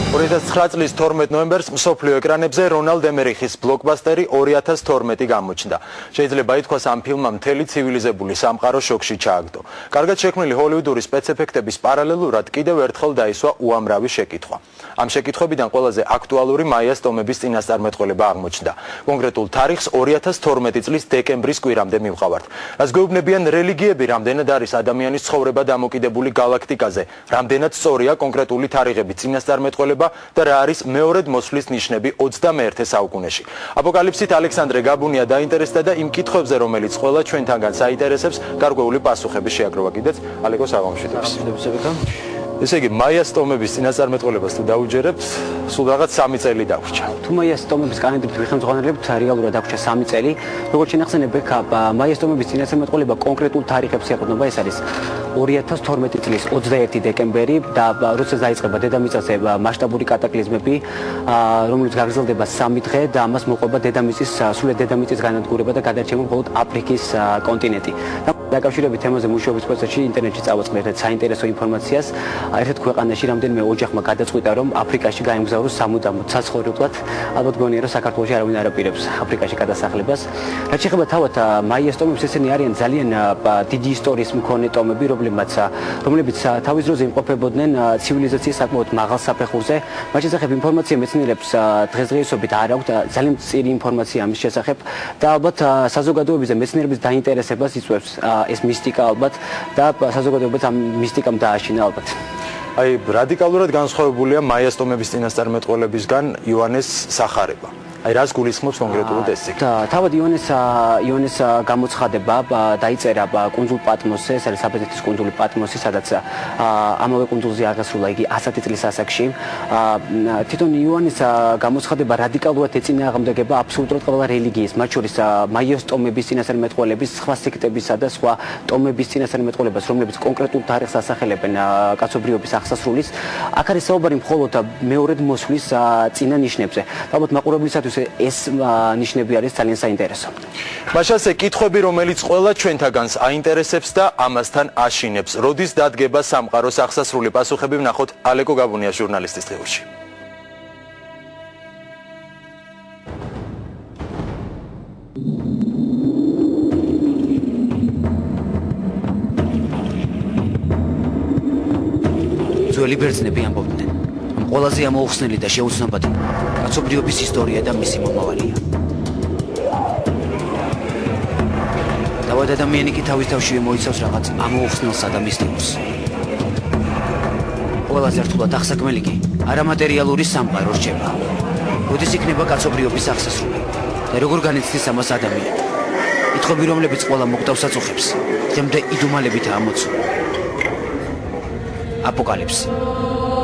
2009 წლის 12 ნოემბერს მსოფლიო ეკრანებზე რონალდ ემერიხის ბლოკბასტერი 2012 გამოჩნდა. შეიძლება ითქვას ამ ფილმმა მთელი ცივილიზებული სამყარო შოკში ჩააგდო. კარგად შექმნილი ჰოლივუდური სპეცეფექტების პარალელურად კიდევ ერთხელ დაისვა უამრავი შეკითხვა. ამ შეკითხვებიდან ყველაზე აქტუალური მაიას ტომების წინასწარმეტყველება აღმოჩნდა. კონკრეტულ თარიღს 2012 წლის დეკემბრის კვირამდე მივყავართ. რაც გვეუბნებიან რელიგიები რამდენად არის ადამიანის ცხოვრება დამოკიდებული გალაქტიკაზე, რამდენად სწორია კონკრეტული თარიღების წინასწარმეტყველება და რა არის მეორედ მოსვლის ნიშნები 21 საუკუნეში. აპოკალიფსით ალექსანდრე გაბუნია დაინტერესდა და იმ კითხვებზე, რომელიც ყველა ჩვენთანგან საინტერესებს, გარკვეული პასუხები შეაგროვა. კიდეც ალეკოს აღმშვიდობს. ესე იგი, მაიას ტომების წინასწარმეტყველებას თუ დაუჯერებთ, სულ რაღაც 3 წელი დაგვრჩა. თუ მაიას ტომების კანონით ვიხელმძღვანელებთ, რეალურად დაგვრჩა 3 წელი. როგორც შენახსენებ, მაიას ტომების წინასწარმეტყველება კონკრეტულ თარიღებს ეყრდნობა, ეს არის 2012 წლის 21 დეკემბერი და როდესაც დაიწყება დედამიწაზე მასშტაბური კატაკლიზმები, რომელიც გაგრძელდება 3 დღე და ამას მოყვება სრულად დედამიწის განადგურება და გადარჩება მხოლოდ აფრიკის კონტინენტი. დაკავშირებით თემაზე მუშაობის პროცესში ინტერნეტში წავაწყდეთ საინტერესო ინფორმაციას. ერთ ქვეყანაში რამდენიმე ოჯახმა გადაწყვიტა, რომ აფრიკაში გაემგზავროს სამუდამოდ საცხოვრებლად. ალბათ გონია, რომ საქართველოში არავინ არ აპირებს აფრიკაში გადასახლებას. რაც შეეხება თავად მაიას ტომებს, ესენი არიან ძალიან დიდი ისტორიის მქონე ტომები, რომლებიც თავის დროზე იმყოფებოდნენ ცივილიზაციის საკმაოდ მაღალ საფეხურზე. მათ შესახებ ინფორმაცია მეცნიერებს დღესდღეობით არ აქვთ ძალიან მწირი ინფორმაცია ამის შესახებ და ალბათ საზოგადოების და მეცნიერების დაინტერესებას იწვევს ეს მისტიკა ალბათ და საზოგადოებას ამ მისტიკამ დააშინა ალბათ. აი, რადიკალურად განსხვავებულია მაიას ტომების წინასწარმეტყველებისგან იოანეს სახარება. აი, რას გულისხმობს კონკრეტულად ეს ციკლი? თავად იოანეს გამოცხადება დაიწერა კუნძულ პატმოსზე, ეს არის საბერძნეთის კუნძული პატმოსი, სადაც ამავე კუნძულზე აღესრულა იგი 100 წლის ასაკში. თვითონ იოანეს გამოცხადება რადიკალურად ეწინააღმდეგება აბსოლუტურად ყველა რელიგიის, მათ შორის მაიას ტომების წინასწარმეტყველების, სხვა სექტებისა და სხვა ტომების წინასწარმეტყველებას, რომლებიც კონკრეტულ თარიღს ასახელებენ კაცობრიობის აღსასრულის. აქ არის საუბარი მხოლოდ მეორედ მოსვლის წინა ნიშნებზე. ალბათ მაყურებლისათვის ეს ნიშნები არის ძალიან საინტერესო. მაშასე კითხვები, რომელიც ყველა ჩვენთაგანს აინტერესებს და ამასთან აშინებს. როდის დადგება სამყაროს აღსასრული? პასუხები ვნახოთ ალეკო გაბუნიას ჟურნალისტის დღეურში. ძველი ბერძნები ამბობდნენ, რომ ყველაზე ამოუხსნელი და შეუცნობადი კაცობრიობის ისტორია და მისი მომავალია. თავად ადამიანი კი თავის თავშივე მოიცავს რაღაც ამოუხსნელსა და მისტიკურს. ყველაზე რთულად აღსაქმელი კი არამატერიალური სამყარო რჩება. როდის იქნება კაცობრიობის აღსასრული და როგორ განიცდის ამას ადამიანი? კითხვები, რომლებიც ყველა მოკდავს აწუხებს, დღემდე იდუმალებითაა ამოცული. აპოკალიფსი.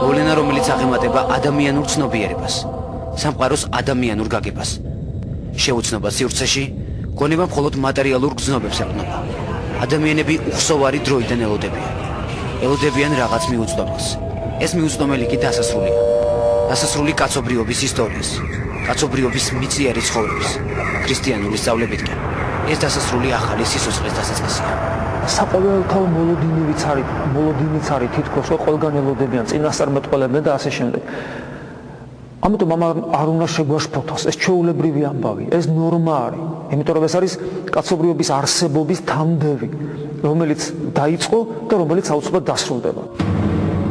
მოვლენა, რომელიც აღემატება ადამიანურ ცნობიერებას, სამყაროს ადამიანურ გაგებას. შეუცნობა სივრცეში, გონება მხოლოდ მატერიალურ გზნობებს ეყრდნობა. ადამიანები უხსოვარი დროიდან ელოდებიან რაღაც მიუწვდომელს. ეს მიუწვდომელი კი დასასრულია. დასასრული კაცობრიობის ისტორიის, კაცობრიობის მიწიერი ცხოვრების, ქრისტიანული სწავლებით კი ეს დასასრული ახალი სიცოცხლის დასაწყისია. საყოველთაო მოლოდინიც არის თითქოს ყველგან ელოდებიან, წინასწარმეტყველებენ და ასე შემდეგ. ამიტომ არ უნდა შეგვაშფოთოს, ეს ჩვეულებრივი ამბავი, ეს ნორმა არის. იმიტომ რომ ეს არის კაცობრიობის არსებობის თანმდევი, რომელიც დაიწყო და რომელიც აუცილებლად დასრულდება.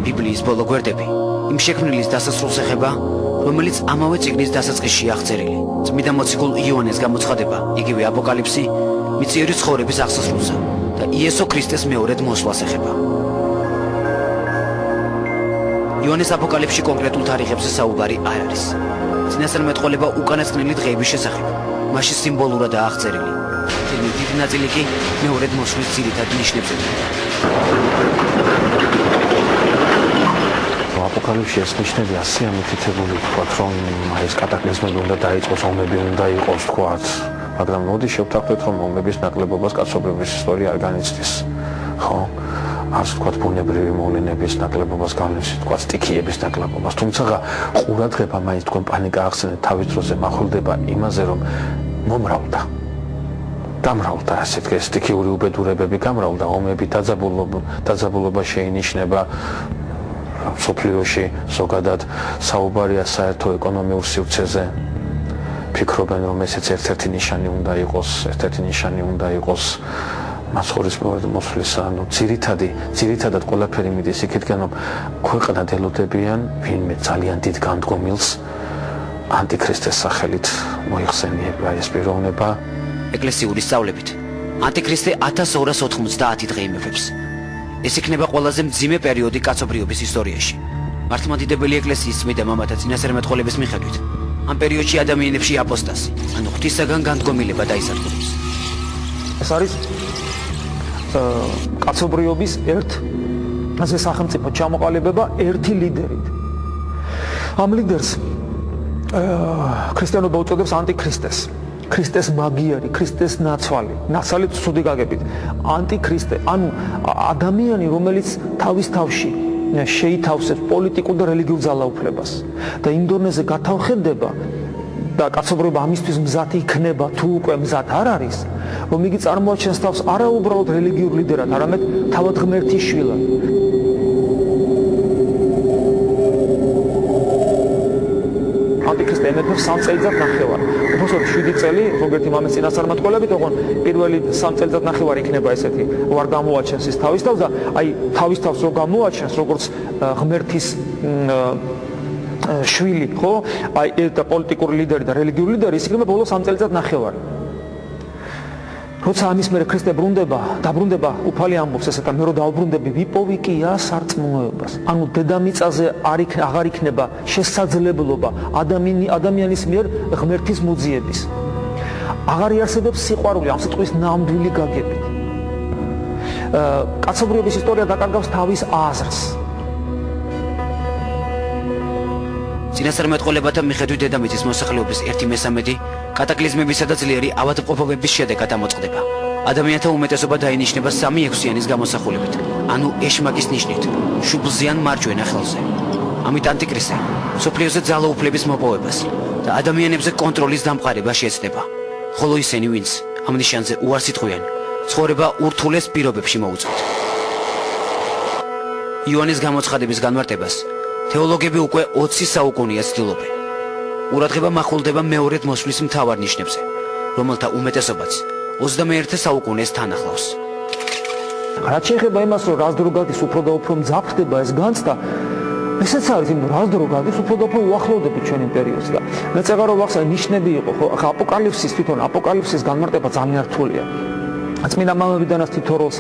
ბიბლიის ბოლო გვერდები იმ შექმნილის დასასრულს ეხება, რომელიც ამავე წიგნის დასაწყისში აღწერილი. წმინდა მოციქულ იოანეს გამოცხადება, იგივე აპოკალიფსი, მიწიერი ცხოვრების აღსასრულსა და იესო ქრისტეს მეორედ მოსვლას ეხება. იოანეს აპოკალიფსში კონკრეტულ თარიღებზე საუბარი არ არის. წინასწარმეტყველება უკანასკნელი დღეების შესახებ, მასში სიმბოლურადაა აღწერილი. ფილმის დიდი ნაწილი კი მეორედ მოსვლის ძირითად ნიშნებს ეხება. აპოკალიფსში ეს ნიშნები ასეა მითითებული, თქვათ, რომ ეს კატაკლიზმები უნდა დაიწყოს, ომები უნდა იყოს, თქვათ, მაგრამ მოდი შევთანხმდეთ, რომ ომების ნაკლებობას კაცობრიობის ისტორია არ განიცდის. ხო? არც თქვათ ბუნებრივი მოვლენების ნაკლებობას განიცდის, თქვათ სტიქიების ნაკლებობას. თუმცა ყურადღება მაინც თქვენ პანიკა ახსენეთ თავის დროზე მახვილდება იმაზე, რომ მომრავლდა. დამრავლდა ასე თქვენ სტიქიური უბედურებები გამრავლდა, ომები დაძაბულობა შეინიშნება. სოფლიოში ზოგადად საუბარია საერთო ეკონომიურ სივრცეზე. ფიქრობენ, რომ ესეც ერთ-ერთი ნიშანი უნდა იყოს მასხურის მოსვლისა, ძირითადად ყველაფერი მიდის იქითკენ, რომ ქვეყნა ელოდებიან ვინმე ძალიან დიდ განდგომილს ანტიქრისტეს სახელით მოიხსენიება ეს პიროვნება. ეკლესიური სწავლებით ანტიქრისტე 1290 დღე იმეფებს. ეს იქნება ყველაზე მძიმე პერიოდი კაცობრიობის ისტორიაში. მართლმადიდებელი ეკლესიის წმიდა მამათა წინასწარმეტყველების მიხედვით, ამ პერიოდში ადამიანებში აპოსტასი, ანუ ღვთისაგან განდგომილება დაისადგურებს. ეს არის კაცობრიობის ასე სახელმწიფო ჩამოყალიბება ერთი ლიდერით. ამ ლიდერს ქრისტიანობა უწოდებს ანტიქრისტეს. ქრისტეს მაგიარი, ქრისტეს ნაცვალი ცუდი გაგებით. ანტიქრისტე, ანუ ადამიანი, რომელიც თავის თავში შეითავსებს პოლიტიკურ და რელიგიურ ძალაუფლებას და იმ დონეზე გათავხედება და კაცობრიობა ამისთვის მზად იქნება თუ უკვე მზად არ არის, რომ იგი წარმოაჩენს თავს არა უბრალოდ რელიგიურ ლიდერად, არამედ თავად ღმერთის შვილად. ანტიქრისტე ემეფებს 3 წელიწად ნახევარი. უბრალოდ 7 წელი, ზოგიერთი მამის წინასწარმეტყველებით, ოღონდ პირველი 3 წელიწად ნახევარი იქნება ესეთი, ვარ გამოაჩენს ის თავის თავს და აი თავის თავს რო გამოაჩენს, როგორც ღმერთის შვილი, ხო? აი და პოლიტიკური ლიდერი და რელიგიური ლიდერი, ის იქნება ბოლოს 3 წელიწად ნახევარი. როცა ამის მერე ქრისტე დაბრუნდება, უფალი ამბობს ესეთა, მე რო დავბრუნდები, ვიპოვი კი სარწმუნოებას. ანუ დედამიწაზე აღარ იქნება შესაძლებლობა ადამიანის მიერ ღმერთის მოძიების. აღარ იარსებებს სიყვარული ამ სიტყვის ნამდვილი გაგებით. კაცობრიობის ისტორია დაკარგავს თავის აზრს. წინასწარმეტყველებათა მიხედვით დედამიწის მოსახლეობის 1/13 კატაკლიზმებისა და ძლიერი ავადმყოფობების შედეგად ამოწყდება. ადამიანთა უმეტესობა დაინიშნება 3/6-იანის გამოსახულებით, ანუ ეშმაკის ნიშნით, შუბლზიან მარჯვენა ხელზე. ამით ანტიქრისტე სოფლიოზე ძალაუფლების მოპოვებას და ადამიანებზე კონტროლის დამყარებას შეეცდება, ხოლო ისინი, ვინც ამ ნიშანზე უარს იტყვიან, ცხოვრება ურთულეს პირობებში მოუწევთ. იოანეს გამოცხადების განმარტებას თეოლოგები უკვე 20 საუკუნეა ცდილობენ. ყურადღება მახულდება მეორედ მოსვლის მთავარ ნიშნებზე, რომელთა უმეტესობაც 21 საუკუნეს თან ახლავს. რაც შეეხება იმას, რომ რას დრო გადის უფრო და უფრო მძაფრდება ეს განცდა, ესეც არის, იმ რას დრო გადის უფრო და უფრო უახლოვდებით ჩვენ იმ პერიოდს და მე წეგა რომ ახლა ნიშნები იყო, ხო, ახლა აპოკალიფსის განმარტება ძალიან რთულია. წმინდა მამებიდანაც თითოეულს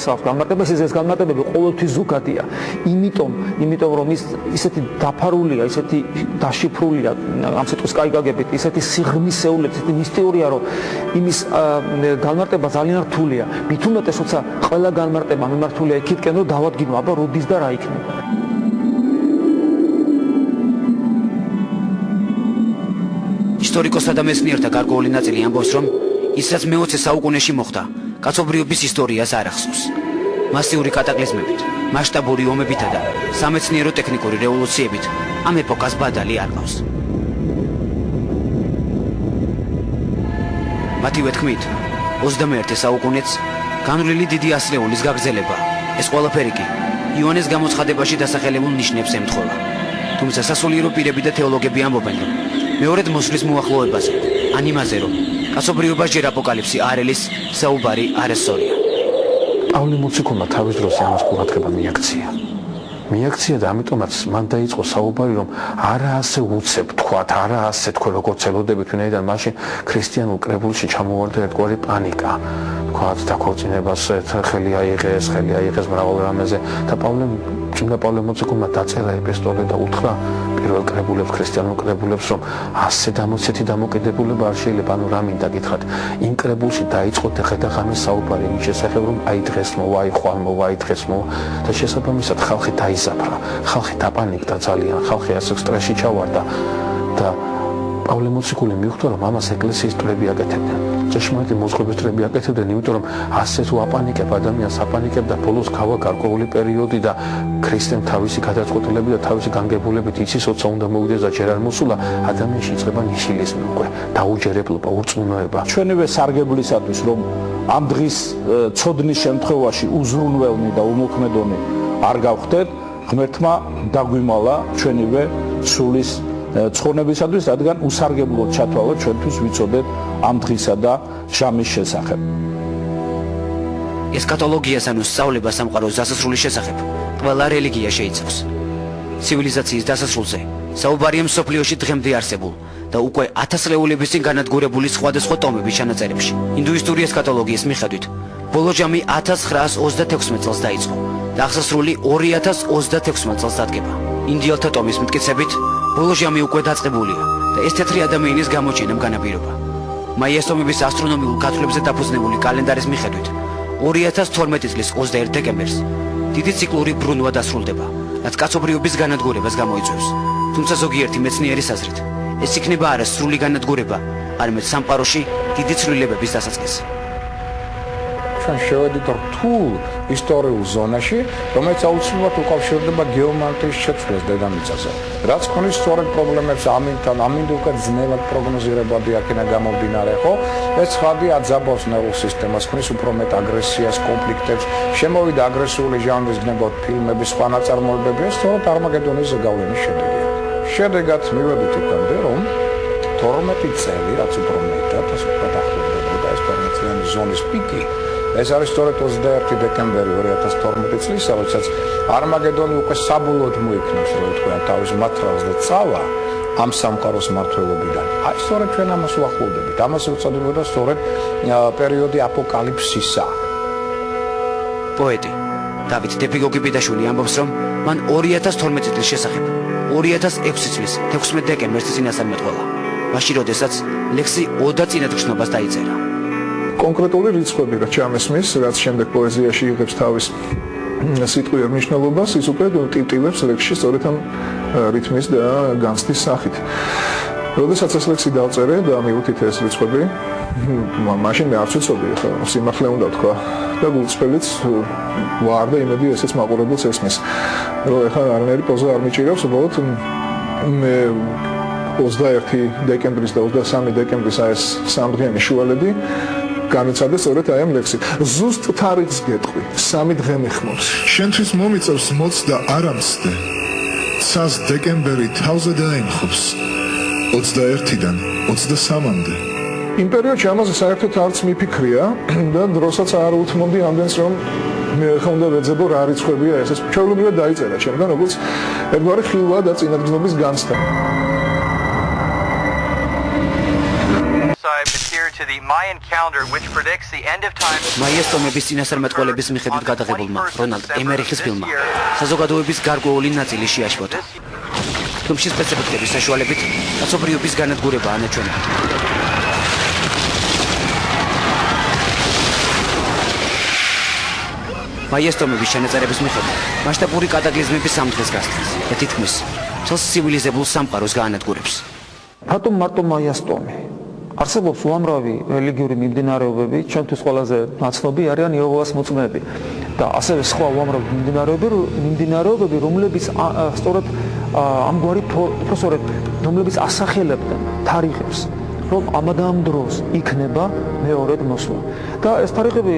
აქვს განმარტება, ეს განმარტებები ყოველთვის ზოგადია. იმიტომ რომ ის ისეთი დაფარულია, ისეთი დაშიფრულია ამ სიტყვის კაი გაგებით, ისეთი სიღრმისეულით, ისეთი მისტიურია, რომ იმის განმარტება ძალიან რთულია. მით უმეტეს, როცა ყველა განმარტება მიმართულია იქითკენ, რომ დავადგინო, აბა როდის და რა იქნება. ისტორიკოსთა და მეცნიერთა გარკვეული ნაწილი ამბობს, რომ ის რაც მე-20 საუკუნეში მოხდა, კაცობრიობის ისტორიას არ ახსოვს. მასიური კატაკლიზმებით, მასშტაბური ომებითა და სამეცნიერო-ტექნიკური რევოლუციებით ამ ეპოქას ბადალი არ ყავს. მათივე თქმით, 21 საუკუნეც განვლილი დიდი ასრეულის გაგრძელება. ეს ყველაფერი კი იოანეს გამოცხადებაში დასახელებულ ნიშნებს ემთხვევა. თუმცა სასულიერო პირები და თეოლოგები ამბობენ, რომ მეორედ მოსვლის მოახლოებაზე, ან იმაზე, რომ კაცობრიობა ჯერ აპოკალიფსი არ ელის, საუბარი არასწორია. პავლე მოციქულმა თავის დროს ამას ყურადღება მიაქცია და ამიტომაც მან დაიწყო საუბარი, რომ არა ასე უცებ თქვათ, არა ასე თქვა, როგორც ელოდებით, ვინაიდან მაშინ ქრისტიანულ კრებულში ჩამოვარდა ერთგვარი პანიკა. თქვათ, დაქორწინებას ხელი აიღეს მრავალ რამეზე და წმინდა პავლე მოციქულმა დაწერა ეპისტოლე და უთხრა პირველ კრებულებს, ქრისტიანულ კრებულებს, რომ ასეთი დამოკიდებულება არ შეიძლება, ანუ რა მინდა გითხრათ, იმ კრებულში დაიწყო დღე-ღამის საუბარი იმის შესახებ, რომ აი დღეს მოვა, აი ხვალ მოვა, აი დღეს მოვა და შესაბამისად ხალხი დაიზაფრა, ხალხი დაპანიკდა ძალიან, ხალხი ასე სტრესში ჩავარდა და პავლე მოციქული მიხვდა, რომ ამას ეკლესიის წრეები აკეთებდნენ. ჭეშმარიტი მოძღვრების წრეები აკეთებდნენ, იმიტომ რომ ასე თუ აპანიკებ ადამიანს აპანიკებდა ბოლოს გავა გარკვეული პერიოდი და ქრისტემ თავისი გადაწყვეტილები და თავისი განგებულებით იცის, როცა უნდა მოვიდეს და ჯერ არ მოსულა, ადამიანში იწყება ნიჰილიზმი უკვე, დაუჯერებლობა, ურწმუნოება. ჩვენივე სარგებლისათვის, რომ ამ დღის ცოდნის შემთხვევაში უზრუნველნი და უმოქმედონი არ გავხდეთ, ღმერთმა დაგვიმალა ჩვენივე სულის ცხოვრებისათვის, რადგან უსარგებლოდ ჩათვალა ჩვენთვის ვიცოდეთ ამ დღისა და ჟამის შესახებ. ესქატოლოგიას ანუ სწავლება სამყაროს დასასრულის შესახებ ყველა რელიგია შეიცავს. ცივილიზაციის დასასრულზე საუბარია მსოფლიოში დღემდე არსებულ და უკვე 1000 წლეულების წინ განადგურებული სხვადასხვა ტომების ჩანაწერებში. ინდუისტური ესქატოლოგიის მიხედვით ბოლო ჟამი 1936 წელს დაიწყო და აღსასრული 2036 წელს დადგება. ინდიელთა ტომის მტკიცებით ბოლო ჟამი უკვე დაწყებულია და ეს თეთრი ადამიანის გამოჩენამ განაპირობა. მაიას ტომების ასტრონომიულ გათვლებზე დაფუძნებული კალენდარის მიხედვით 2012 წლის 21 დეკემბერს დიდი ციკლური ბრუნვა დასრულდება, რაც კაცობრიობის განადგურებას გამოიწვევს. თუმცა ზოგიერთი მეცნიერის აზრით, ეს იქნება არა სრული განადგურება, არამედ სამყაროში დიდი ცვლილებების დასაწყისი. ჩვენ შევედით რთულ ისტორიულ ზონაში, რომელიც აუცილებლად უკავშირდება გეომანტიის შეცვლას დედამიწაზე. რაც ქონის სწორედ პრობლემებს ამინდ უკვე ძნელად პროგნოზირებადი აქედან გამომდინარე, ხო? ეს ცხადი აძაბავს ნერვულ სისტემას, ქონის უფრო მეტ აგრესიას, კონფლიქტებს, შემოვიდა აგრესიული ჟანრის გნებავთ ფილმების, სხვა ნაწარმოებები, ეს სწორედ არმაგედონის ზეგავლენის შედეგია. შედეგად მივედით იქამდე, რომ 12 წელი, რაც უფრო მეტად, ასე ვთქვათ, ახლდებოდა ეს 12 წლიანი ზონის პიკი. ეს არის სწორედ 21 დეკემბერი 2012 წლის, როდესაც არმაგედონი უკვე საბოლოოდ მოიქნევს, რომ თქვა თავის მართლას და წავა ამ სამყაროს მართლობიდან. აი სწორედ ჩვენ ამას ვახლოვდებით. ამას უწოდებოდა სწორედ პერიოდი აპოკალიფსისა. პოეტი დავით დეფიგოგიბიდაშვილი ამბობს, რომ მან 2012 წლის შესახებ 2006 წლის 16 დეკემბერს წინასწარმეტყველა, მაშინ როდესაც ლექსი ოდა წინადგշნობას დაიწერა. კონკრეტული რიცხვები რაც ჩამესმის, რაც შემდეგ პოეზიაში იღებს თავის სიტყვიერ მნიშვნელობას, ის უკვე ტიტილებს ლექსში სწორედ ამ რითმის და განცდის სახით. როდესაც ეს ლექსი დავწერე და მივუთით ეს რიცხვები, მაშინ მე არც ვიცოდი, ხო, სიმართლე უნდა თქვა და გულწრფელიც ვარ და იმედი ესეც მაყურებელს ესმის. რომ ეხლა არანაირი პოზა არ მიჭირავს, უბრალოდ მე 21 დეკემბრის და 23 დეკემბრის ეს სამდღიანი შუალედი განიცადა სწორედ აი ამ ლექსით. ზუსტ თარიღს გეტყვი, 3 დღე მეხმობს. შენთვის მომიწევს მოცდა არ ამცდე. ცას დეკემბერი თავზე დაემხობს. 21-დან 23-მდე. იმ პერიოდში ამაზე საერთოდ არც მიფიქრია და დროსაც არ უთმობდი ამდენს, რომ მე ხომ უნდა ვეძებო რა რიცხვებია ეს. ჩვეულებრივად დაიწერა ჩემგან, როგორც ერთგვარი ხილვა და წინადგნობის განცდა. To the Mayan calendar, which predicts the end of time. მაიას ტომების წინასწარმეტყველების მიხედვით გადაღებულმა რონალდ ემერიხის ფილმმა საზოგადოების გარკვეული ნაწილი შეაშფოთა. ფილმში სპეციფიკების საშუალებით კაცობრიობის განადგურება ანაჩვენა. მაიას ტომების ჩანაწერების მიხედვით მასშტაბური კატაკლიზმები სამ დღეს გასცეს და თითქმის მთელს ცივილიზებულ სამყაროს გაანადგურებს. რატომ მარტო მაიას ტომი? არსებობს უამრავი რელიგიური მიმდინარეობები, ჩვენთვის ყველაზე ნაცნობი არიან იეჰოვას მოწმეები და ასევე სხვა უამრავი მიმდინარეობები, რომლებიც სწორედ ამგვარი სწორედ რომლებიც ასახელებდნენ თარიღებს, რომ ამადამ დროს იქნება მეორედ მოსვლა. და ეს თარიღები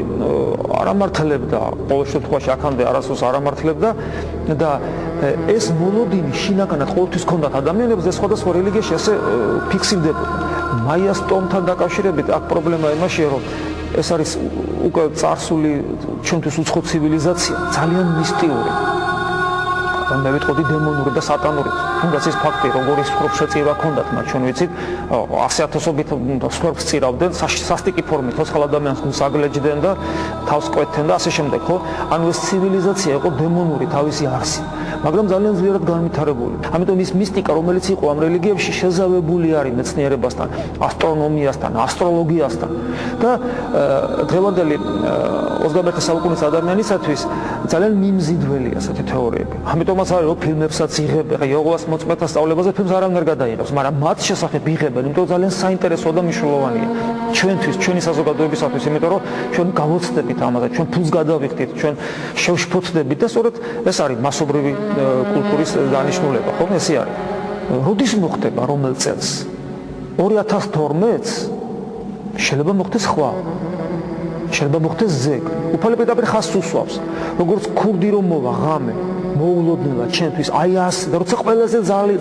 არ ამართლებდა, ყოველ შემთხვევაში აქამდე არასდროს არ ამართლებდა და ეს მოლოდინი შინაგანად ყოველთვის ჰქონდათ ადამიანებს და სხვადასხვა რელიგიაში ესე ფიქსირდებოდა. მაიას ტომთან დაკავშირებით აქ პრობლემა იმაშია, რომ ეს არის უკვე წარსული ჩვენთვის უცხო ცივილიზაცია, ძალიან მისტიური. მე ვიტყოდი დემონური და სატანური. თუნდაც ეს ფაქტი, როგორი სხვრობს შეწირვა ჰქონდათ მათ, ჩვენ ვიცით, 100,000-ობით სხვრებს წირავდნენ, სასტიკი ფორმით, ოცხალ ადამიანს გულს აგლეჯდნენ და თავს კვეთდნენ და ასე შემდეგ, ხო? ანუ ეს ცივილიზაცია იყო დემონური თავისი არსი, მაგრამ ძალიან ძლიერად განვითარებული. ამიტომ ის მისტიკა, რომელიც იყო ამ რელიგიებში, შეზავებული არის მეცნიერებასთან, ასტრონომიასთან, ასტროლოგიასთან და დღევანდელი 21 საუკუნის ადამიანისათვის ძალიან მიმზიდველია ასეთი თეორიები. ამიტომაც არის, რომ ფილმებსაც იღებენ, იეჰოვას მოწმეთა სწავლებაზე ფილმს არანაირ გადაიღებს, მაგრამ მათ შესახებ იღებენ, იმიტომ ძალიან საინტერესო და მნიშვნელოვანია ჩვენთვის, ჩვენი საზოგადოებისათვის, იმიტომ რომ ჩვენ გავოცდებით ამაზე, ჩვენ ფულს გადავიხდით, ჩვენ შევშფოთდებით და სწორედ ეს არის მასობრივი კულტურის დანიშნულება, ხო? ესე არის. როდის მოხდება რომელ წელს? 2012-ს შეიძლება მოხდეს სხვა. შეიძლება მოხდეს ზეგ. უფალი პირდაპირ ხაზს უსვავს. როგორც ქურდი რომ მოვა ღამე, მოულოდნელად ჩემთვის, აი ასე და როცა ყველაზე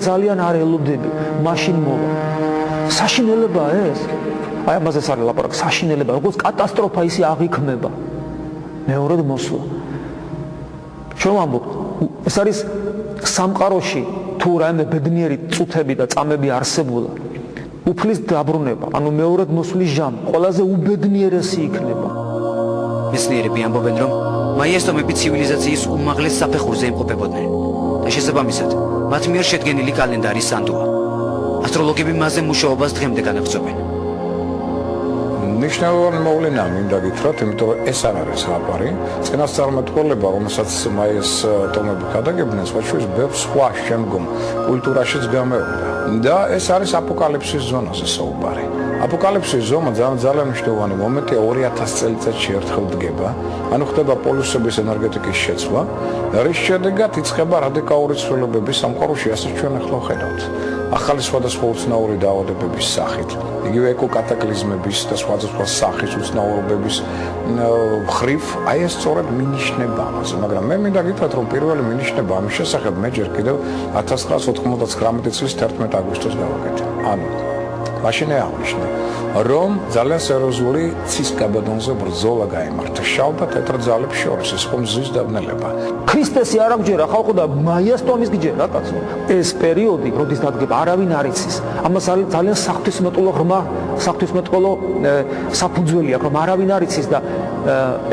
ძალიან არ ელოდები, მაშინ მოვა. საშინელებაა ეს. აი ამაზე არის ლაპარაკი, საშინელება, როგორც კატასტროფა ისე აღიქმება. მეორედ მოსვლა. ჩვენ ვამბობთ, ეს არის სამყაროში თუ რაიმე ბედნიერი წუთები და წამები არსებულა. უფლის დაბრუნება, ანუ მეორედ მოსვლის ჟამი, ყველაზე უბედნიერესი იქნება. მეცნიერები ამბობენ, რომ მაიასტომები ცივილიზაციის უმაღლეს საფეხურზე იმყოფებოდნენ და შესაბამისად, მათ მიერ შედგენილი კალენდარი სანდოა. ასტროლოგები მასზე მუშაობას დღემდე განაგრძობენ. ნიშნავენ მოვლენა მინდა გითხრათ, იმიტომ რომ ეს არ არის ლაპარი. წინასწარმეტყველება, რომელსაც მაიას ტომები გადაგებდნენ, სხვაშორის ბევრ სხვა შემდგომ კულტურაშიც გამეორდა. და ეს არის აპოკალიფსის ზონაზე საუბარი. აპოკალიფსის ზონა ძალიან მნიშვნელოვანი მომენტია 2000 წელიწადში ერთხელ დგება, ანუ ხდება პოლუსების ენერგეტიკის შეცვლა, რის შედეგად იწყება რადიკალური ცვლილებები სამყაროში, ასაც ჩვენ ახლა ვხედავთ. ახალი სხვადასხვა უცნაური დაავადებების სახით, იგივე ეკოკატაკლიზმების და სხვადასხვა სახის უცნაურობების მხრივ, აი ეს სწორედ მინიშნება ამაზე, მაგრამ მე მინდა გითხრათ, რომ პირველი მინიშნება ამის შესახებ მე ჯერ კიდევ 1999 წლის 11 აგვისტოს გავაკეთე. ანუ მაშინ აღნიშნე, რომ ძალიან სერიოზული ცის გაბადონზე ბრძოლა გაიმართა შავ და თეთრ ძალებს შორის, ეს ხომ ზის დაბნელება. ქრისტესი არ აღჯერა ხალხო და მაიას ტომის გჯერა კაცო. ეს პერიოდი, როდის დადგება, არავინ არ იცის. ამას ძალიან საღვთისმეტყველო ღრმა, საღვთისმეტყველო საფუძველი აქვს, რომ არავინ არ იცის და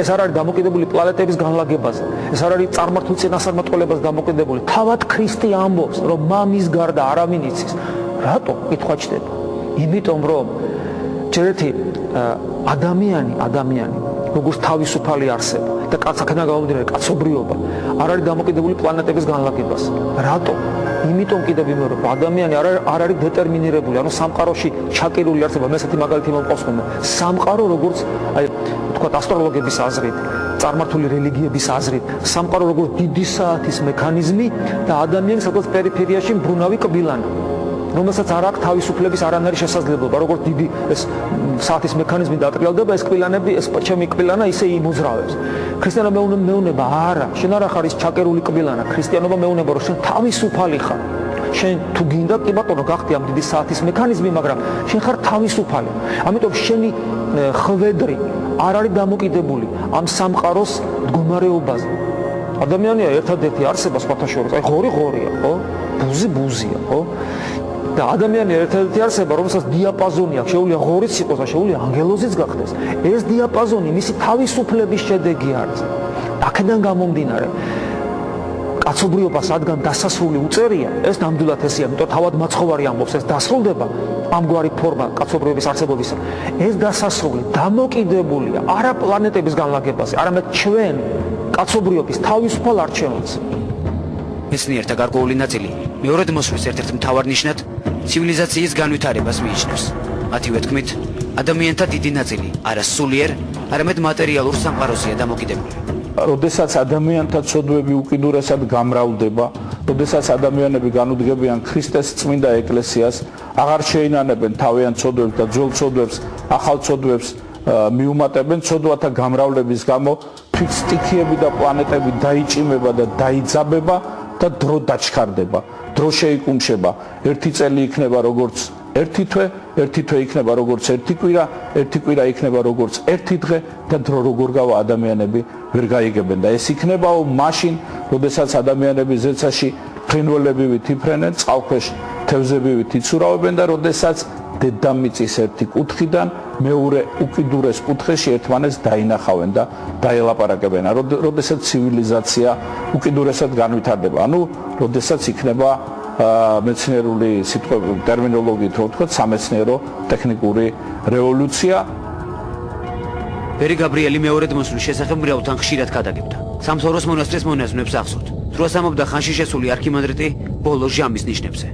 ეს არ არის დამოკიდებული პლანეტების განლაგებაზე. ეს არ არის წარმართულ წინასწარმეტყველებას დამოკიდებული. თავად ქრისტე ამბობს, რომ მამის გარდა არავინ იცის. რატო? კითხვა ჩდება. იმიტომ რომ ჯერეთი ადამიანი როგორც თავისუფალი არსება და კაცაკენა გამომდინარე კაცობრიობა არ არის დამოკიდებული პლანეტების განლაგებაზე. რატო? იმიტომ კიდევ ვიმეორებ, რომ ადამიანი არ არის დეტერმინირებული, ანუ სამყაროში ჩაკერული არსება, მე ესეთი მაგალითი მომყავს ხოლმე. სამყარო როგორც აი თქვა ასტროლოგების აზრით, წარმართული რელიგიების აზრით, სამყარო როგორც დიდი საათის მექანიზმი და ადამიანი სადღაც პერიფერიაში მბრუნავი კბილანა. რომელსაც არ აქვს თავისუფლების არანაირი შესაძლებლობა, როგორც დიდი ეს საათის მექანიზმი დატრიალდება, ეს კბილანები, ეს ჩემი კბილანა ისე იმოძრავებს. ქრისტიანობა მეუნება არა, შენ არ ხარ ის ჩაკერული კბილანა, ქრისტიანობა მეუნება, რომ შენ თავისუფალი ხარ. შენ თუ გინდა, კი ბატონო, გახდი ამ დიდი საათის მექანიზმი, მაგრამ შენ ხარ თავისუფალი. ამიტომ შენი ხვედრი არ არის დამოკიდებული ამ სამყაროს მდგომარეობაზე. ადამიანია ერთადერთი არსება სხვათა შორის, აი ღორია, ხო? ბუზია, ხო? და ადამიანი ერთადერთი არსება, რომელსაც დიაპაზონი აქვს, შეუძლია ღორიც იყოს და შეუძლია ანგელოზიც გახდეს. ეს დიაპაზონი მისი თავისუფლების შედეგი არის. აქედან გამომდინარე, კაცობრიობა სადგან დასასრული უწერია, ეს ნამდვილად ესეა, იმიტომ თავად მაცხოვარი ამბობს, ეს დასრულდება ამგვარი ფორმა კაცობრიობის არსებობისა. ეს დასასრული დამოკიდებულია არა პლანეტების განლაგებაზე, არამედ ჩვენ კაცობრიობის თავისუფალ არჩევანზე. მეცნიერთა გარკვეული ნაწილი მეორედ მოსვლის ერთ-ერთ მთავარ ნიშნად ცივილიზაციის განვითარებას მიიჩნევს. მათივე თქმით, ადამიანთა დიდი ნაწილი არა სულიერ, არამედ მატერიალურ სამყაროზეა დამოკიდებული. როდესაც ადამიანთა ცოდვები უკიდურესად გამრავლდება, როდესაც ადამიანები განუდგებიან ქრისტეს წმინდა ეკლესიას, აღარ შეინანებენ თავიანთ ცოდვებს და ძველ ცოდვებს, ახალ ცოდვებს მიუმატებენ ცოდვათა გამრავლების გამო, თვით სტიქიები და პლანეტები დაიჭიმება და დაიძაბება და დრო დაჩქარდება, დრო შეიკუმშება, ერთი წელი იქნება როგორც ერთი თვე, ერთი თვე იქნება როგორც ერთი კვირა, ერთი კვირა იქნება როგორც ერთი დღე და დრო როგორ გავა ადამიანები ვერ გაიგებენ და ეს იქნებაო მაშინ, როდესაც ადამიანები ზეცაში ფრინველებივით იფრენენ, წყალქვეშ თევზებივით იცურავებენ და როდესაც დედამიწის ერთი კუთხიდან მეორე უკიდურეს კუთხეში ერთმანეთს დაინახავენ და დაელაპარაკებენ. როდესაც ცივილიზაცია უკიდურესად განვითარდება, ანუ როდესაც იქნება მეცნიერული სიტყვები ტერმინოლოგიით რო ვთქვათ, სამეცნიერო ტექნიკური რევოლუცია. ბერი გაბრიელი მეორედ მოსვლის შესახებ მრავლთან ხშირად გადაგებდა. სამთავროს მონასტრის მონაზვნებს ახსოვთ. დროას ამობდა ხანში შესული არქიმანდრიტი ბოლო ჟამის ნიშნებზე.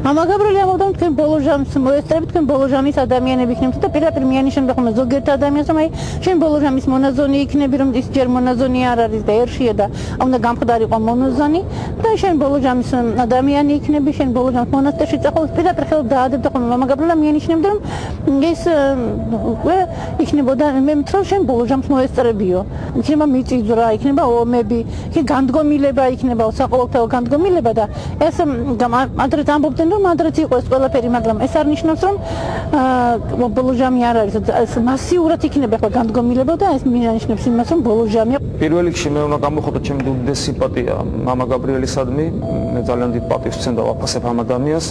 მამა გაბრიელი ამბობდა თქვენ ბოლო ჟამს მოესწრებით თქვენ ბოლო ჟამის ადამიანები იქნებით და პირდაპირ მიანიშნებდა ხოლმე ზოგიერთ ადამიანს რომ აი შენ ბოლო ჟამის მონაზონი იქნები რომ ის ჯერ მონაზონი არ არის და ერშია და უნდა გამხდარიყო მონაზონი და შენ ბოლო ჟამის ადამიანი იქნები შენ ბოლო ჟამს მონასტერში წახოვს პირდაპირ ხელს დაადებდა ხოლმე მამა გაბრიელი მიანიშნებდა რომ ეს უკვე იქნებოდა მე მთელ შენ ბოლო ჟამს მოესწრებიო იქნება მიწისძვრა იქნება ომები იქ განდგომილება იქნება საყოველთაო განდგომილება და ეს ადრე ამბობდნენ რომ ადრეც იყო ეს ყველაფერი მაგრამ ეს არ ნიშნავს რომ ბოლო ჟამი არ არის ეს მასიურად იქნება ახლა განდგომილება და ეს ნიშნავს იმას რომ ბოლო ჟამი პირველ რიგში მე უნდა გამოვხატო ჩემი უდიდესი სიმპათია მამა გაბრიელისადმი მე ძალიან დიდ პატივს ვცემ და ვაფასებ ამ ადამიანს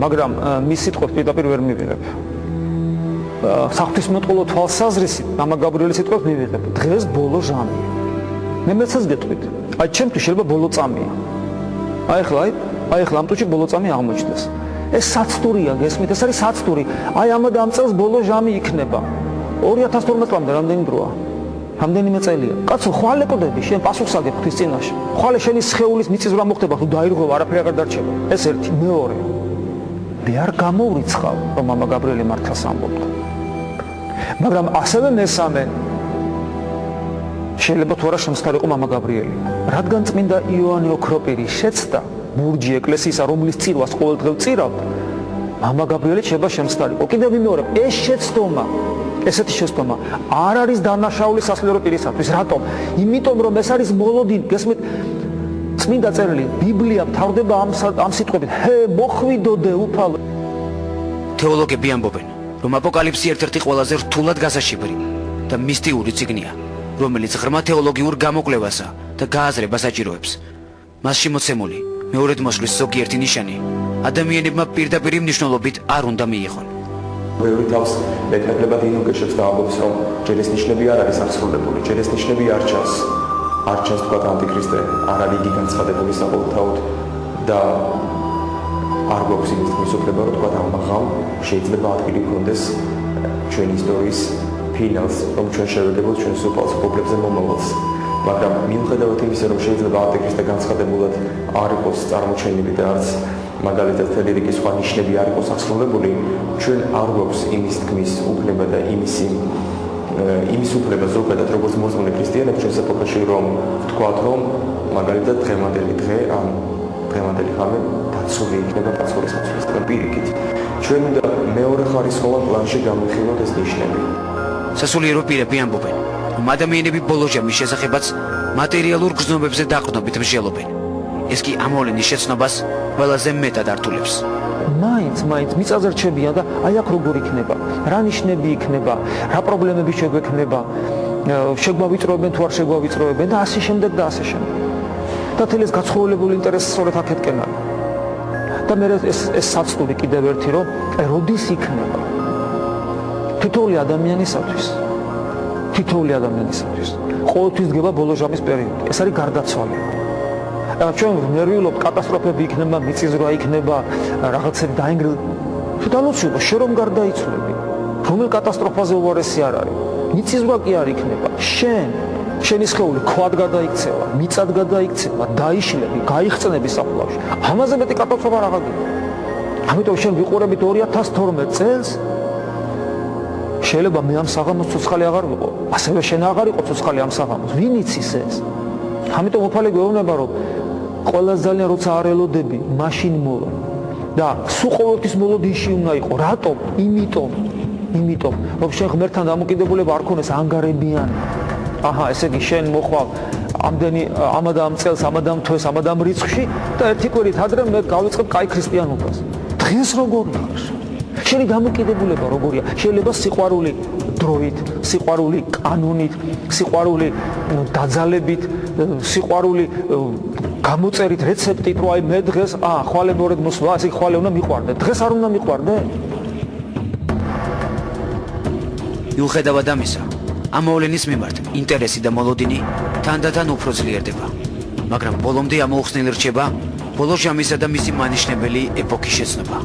მაგრამ მის სიტყვებს პირდაპირ ვერ მივიღებ საღვთისმეტყველო თვალსაზრისით მამა გაბრიელის სიტყვებს მივიღებ დღეს ბოლო ჟამია მე მეცეს გეტყვით აი ჩემთვის შეიძლება ბოლო წამია აი ახლა ამ წუთში ბოლო წამი აღმოჩნდეს ეს საცდურია გესმით ეს არის საცდური აი ამადა ამ წელს ბოლო ჟამი იქნება 2012 წლამდე რამდენი დროა რამდენიმე წელია კაცო ხვალეკოდები შენ პასუხს აგებ ღვთის წინაშე ხვალე შენი სხეულის მიწისძვრა მოხდება თუ დაირღვევა არაფერი აღარ დარჩება ეს ერთი მეორე მე არ გამოვრიცხავ რომ მამა გაბრიელი მართლაც ამბობდა მაგრამ ასევე მესამე შეიძლება თუ არა შემსხარიყო მამა გაბრიელი რადგან წმინდა იოანე ოქროპირი შეცდა ბურჯი ეკლესიისა რომლის წირვას ყოველდღე ვწირავთ მამა გაბრიელი შეიძლება შემსხარიყო კიდევ ვიმეორებ ეს შეცდომა ესეთი შეცდომა არ არის დანაშაული სასულიერო პირისათვის რატომ იმიტომ რომ ეს არის მოლოდინი გესმით წმინდა წერილი ბიბლია მთავრდება ამ სიტყვებით ჰე მოხვიდოდე უფალო თეოლოგები ამბობენ რომ აპოკალიფსი ერთ-ერთი ყველაზე რთულად გასაშიფრი და მისტიური წიგნია რომელიც ღრმა თეოლოგიურ გამოკვლევასა და გააზრებას აჭიროებს მასში მოცემული მეორედ მოსვლის ზოგიერთი ნიშანი ადამიანებმა პირდაპირ მნიშვნელობით არ უნდა მიიღონ ბევრი თავს მეტნაკლებად ინუგეშებს და ამბობს რომ ჯერ ეს ნიშნები არ არის აღსრულებული ჯერ ეს ნიშნები არ ჩანს თქვა ანტიქრისტე არ არის იგი განცხადებული საყოველთაოდ და არ გვაქვს იმის მოსოფლება რომ თქვა ამაღამ შეიძლება ადგილი გქონდეს ჩვენი ისტორიის ფინალს რომ ჩვენ შევეგებოთ ჩვენს უპასუხებლებზე მომავალს მაგრამ მიუხედავად იმისა რომ შეიძლება ანტიქრისტე განცხადებულად არ იყოს წარმოჩენილი და არც მაგალითად თელი რიგი სხვა ნიშნები არ იყოს აღსრულებული ჩვენ არ გვაქვს იმის თქმის უფლება და იმის უფლება ზოგადად როგორც მორწმუნე ქრისტიანებს ჩვენს ეპოქაში რომ ვთქვათ რომ მაგალითად დღევანდელი დღე ან დღევანდელი ხამე დაცული იქნება პასუხის მოსვლისგან პირიქით ჩვენ უნდა მეორე ხარისხოვან პლანში გამოვიხილოთ ეს ნიშნები სასულიერო პირები ამბობენ რომ ადამიანები ბოლო ჟამის შესახებაც მატერიალურ გრძნობებზე დაყრდნობით მსჯელობენ ეს კი ამოვლენის შეცნობას ყველაზე მეტად ართულებს მაინც მიწაზე რჩებიან და აი აქ როგორ იქნება რა ნიშნები იქნება რა პრობლემები შეგვექნება შეგვავიწროებენ თუ არ შეგვავიწროებენ და ასე შემდეგ და ასე შემდეგ და თელეს გაცხოველებული ინტერესი სწორედ აქეთკენ არის და მე ეს საცდური კიდევ ერთი რომ როდის იქნება თითოეული ადამიანისათვის ყოველთვის დგება ბოლო ჟამის პერიოდი ეს არის გარდაცვალება ჩვენ ნერვიულობთ კატასტროფები იქნება მიწისძვრა იქნება რაღაცები დაინგრევა შედალოცულობა შენ რომ გარდაიცვლები რომელ კატასტროფაზე უარესი არ არის მიწისძვრა კი არ იქნება შენი სხეული ქვად გადაიქცევა მიწად გადაიქცევა დაიშლები გაიხსნები საფლავში ამაზე მეტი კატასტროფა რა გაგება ამიტომ შენ ვიყურებით 2012 წელს შეიძლება მე ამ საღამოს ცოცხალი აღარ ვიყო ასევე შენ აღარ იყო ცოცხალი ამ საღამოს ვინ იცის ეს ამიტომ უფალი გვეუბნება რომ ყველა ძალიან როცა არ ელოდები მაშინ მოვა და სულ ყოველთვის მოლოდინში უნდა იყო რატომ იმიტომ რომ შენ ღმერთთან დამოკიდებულება არ ქონდეს ანგარებიანი აჰა ესე იგი შენ მოხვალ ამადამ წელს ამადამ თვეს ამადამ რიცხვში და ერთი კვირით ადრე მე გავიწყებ კაი ქრისტიანობას დღეს როგორ ხარ შენი დამოკიდებულება როგორია შეიძლება სიყვარული დროით სიყვარული კანონით სიყვარული დაძალებით სიყვარული გამოწერით რეცეპტით რომ აი მე დღეს ხვალე მეორედ მოსვლა ასე ხვალე უნდა მიყვარდე დღეს არ უნდა მიყვარდე მიუხედავად ამისა ამოვლენის მიმართ ინტერესი და მოლოდინი თანდათან უფრო ძლიერდება მაგრამ ბოლომდე ამოუხსნელი რჩება ბოლო ჟამისა და მისი მანიშნებელი ეპოქის შეცნობა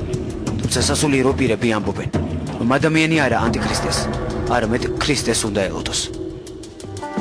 თუმცა სასულიერო პირები ამბობენ რომ ადამიანი არა ანტიქრისტეს არამედ ქრისტეს უნდა ელოდოს